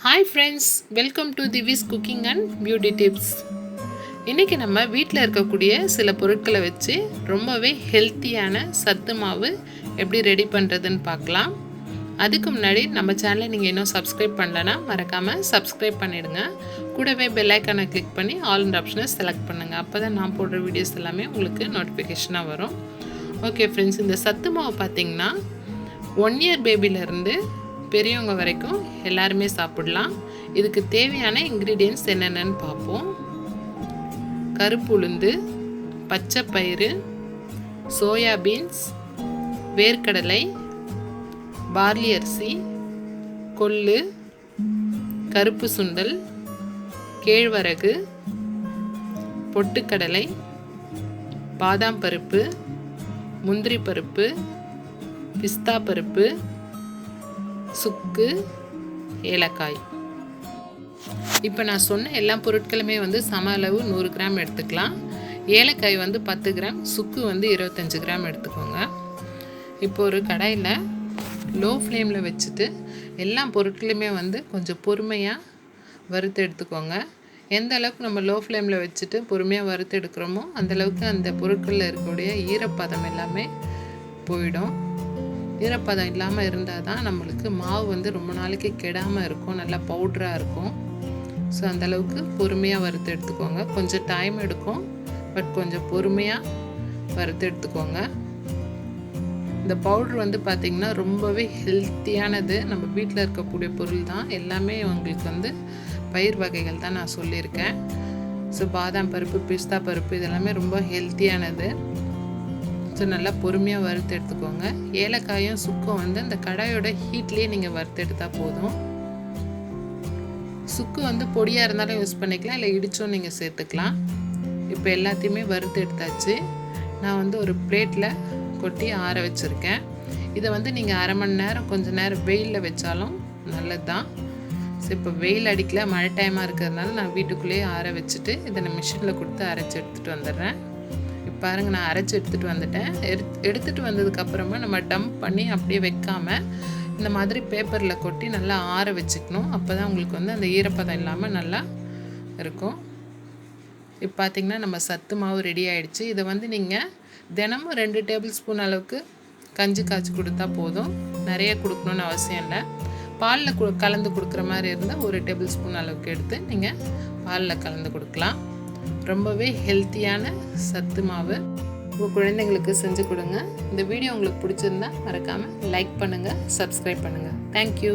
Hi friends, welcome to Divi's Cooking and Beauty Tips. இன்றைக்கி நம்ம வீட்டில் இருக்கக்கூடிய சில பொருட்களை வச்சு ரொம்பவே ஹெல்த்தியான சத்து மாவு எப்படி ரெடி பண்ணுறதுன்னு பார்க்கலாம். அதுக்கு முன்னாடி நம்ம சேனலை நீங்கள் இன்னும் சப்ஸ்கிரைப் பண்ணலன்னா மறக்காமல் சப்ஸ்கிரைப் பண்ணிவிடுங்க. கூடவே பெல் ஐக்கானை கிளிக் பண்ணி ஆல் ஆப்ஷனை செலக்ட் பண்ணுங்கள். அப்போ தான் நான் போடுற வீடியோஸ் எல்லாமே உங்களுக்கு நோட்டிஃபிகேஷனாக வரும். ஓகே ஃப்ரெண்ட்ஸ், இந்த சத்து மாவு பார்த்திங்கன்னா 1 year பேபிலேருந்து பெரியவங்க வரைக்கும் எல்லாருமே சாப்பிடலாம். இதுக்கு தேவையான இன்க்ரீடியன்ட்ஸ் என்னென்னு பார்ப்போம். கருப்பு உளுந்து, பச்சை பயிறு, சோயாபீன்ஸ், வேர்க்கடலை, பார்லி அரிசி, கொள்ளு, கருப்பு சுண்டல், கேழ்வரகு, பொட்டுக்கடலை, பாதாம் பருப்பு, முந்திரி பருப்பு, பிஸ்தா பருப்பு, சுக்கு, ஏலக்காய். இப்போ நான் சொன்ன எல்லா பொருட்களுமே சம அளவு 100 கிராம் எடுத்துக்கலாம். ஏலக்காய் 10 கிராம், சுக்கு 25 கிராம் எடுத்துக்கோங்க. இப்போ ஒரு கடாயில் லோ ஃப்ளேமில் வச்சுட்டு எல்லா பொருட்களையுமே கொஞ்சம் பொறுமையாக வறுத்து எடுத்துக்கோங்க. எந்த அளவுக்கு நம்ம லோ ஃப்ளேமில் வச்சுட்டு பொறுமையாக வறுத்து எடுக்கிறோமோ அந்தளவுக்கு அந்த பொருட்களில் இருக்கக்கூடிய ஈரப்பதம் எல்லாமே போயிடும். ஈரப்பதம் இல்லாமல் இருந்தால் தான் நம்மளுக்கு மாவு ரொம்ப நாளைக்கு கெடாமல் இருக்கும், நல்லா பவுட்ராக இருக்கும். ஸோ அந்தளவுக்கு பொறுமையாக வறுத்து எடுத்துக்கோங்க. கொஞ்சம் டைம் எடுக்கும், பட் கொஞ்சம் பொறுமையாக வறுத்து எடுத்துக்கோங்க. இந்த பவுட்ரு பார்த்திங்கன்னா ரொம்பவே ஹெல்த்தியானது. நம்ம வீட்டில் இருக்கக்கூடிய பொருள் தான் எல்லாமே. உங்களுக்கு பயிர் வகைகள் தான் நான் சொல்லியிருக்கேன். ஸோ பாதாம் பருப்பு, பிஸ்தா பருப்பு இதெல்லாமே ரொம்ப ஹெல்த்தியானது. ஸோ நல்லா பொறுமையாக வறுத்து எடுத்துக்கோங்க. ஏலக்காயும் சுக்கும் அந்த கடாயோட ஹீட்லேயே நீங்கள் வறுத்து எடுத்தால் போதும். சுக்கு பொடியாக இருந்தாலும் யூஸ் பண்ணிக்கலாம், இல்லை இடிச்சும் நீங்கள் சேர்த்துக்கலாம். இப்போ எல்லாத்தையுமே வறுத்து எடுத்தாச்சு. நான் ஒரு பிளேட்டில் கொட்டி ஆற வச்சுருக்கேன். இதை நீங்கள் அரை மணி நேரம் கொஞ்சம் நேரம் வெயிலில் வச்சாலும் நல்லது தான். ஸோ இப்போ வெயில் அடிக்கல, மழை டைமாக இருக்கிறதுனால நான் வீட்டுக்குள்ளேயே ஆற வச்சுட்டு இதை நான் மிஷினில் கொடுத்து அரைச்சி எடுத்துகிட்டு வந்துடுறேன். இப்போ பாருங்கள், நான் அரைச்சி எடுத்துகிட்டு வந்துட்டேன். எடுத்துகிட்டு வந்ததுக்கப்புறமா நம்ம டம்ப் பண்ணி அப்படியே வைக்காமல் இந்த மாதிரி பேப்பரில் கொட்டி நல்லா ஆற வச்சுக்கணும். அப்போ தான் உங்களுக்கு அந்த ஈரப்பதம் இல்லாமல் நல்லா இருக்கும். இப்போ பார்த்திங்கன்னா நம்ம சத்து மாவு ரெடி ஆகிடுச்சு. இதை நீங்கள் தினமும் 2 டேபிள் ஸ்பூன் அளவுக்கு கஞ்சி காய்ச்சி கொடுத்தா போதும். நிறைய கொடுக்கணுன்னு அவசியம் இல்லை. பாலில் கலந்து கொடுக்குற மாதிரி இருந்தால் 1 டேபிள் ஸ்பூன் அளவுக்கு எடுத்து நீங்கள் பாலில் கலந்து கொடுக்கலாம். ரொம்பவே ஹெல்த்தியான சத்து மாவு உங்கள் குழந்தைங்களுக்கு செஞ்சு கொடுங்க. இந்த வீடியோ உங்களுக்கு பிடிச்சிருந்தா மறக்காமல் லைக் பண்ணுங்கள், சப்ஸ்கிரைப் பண்ணுங்கள். தேங்க்யூ.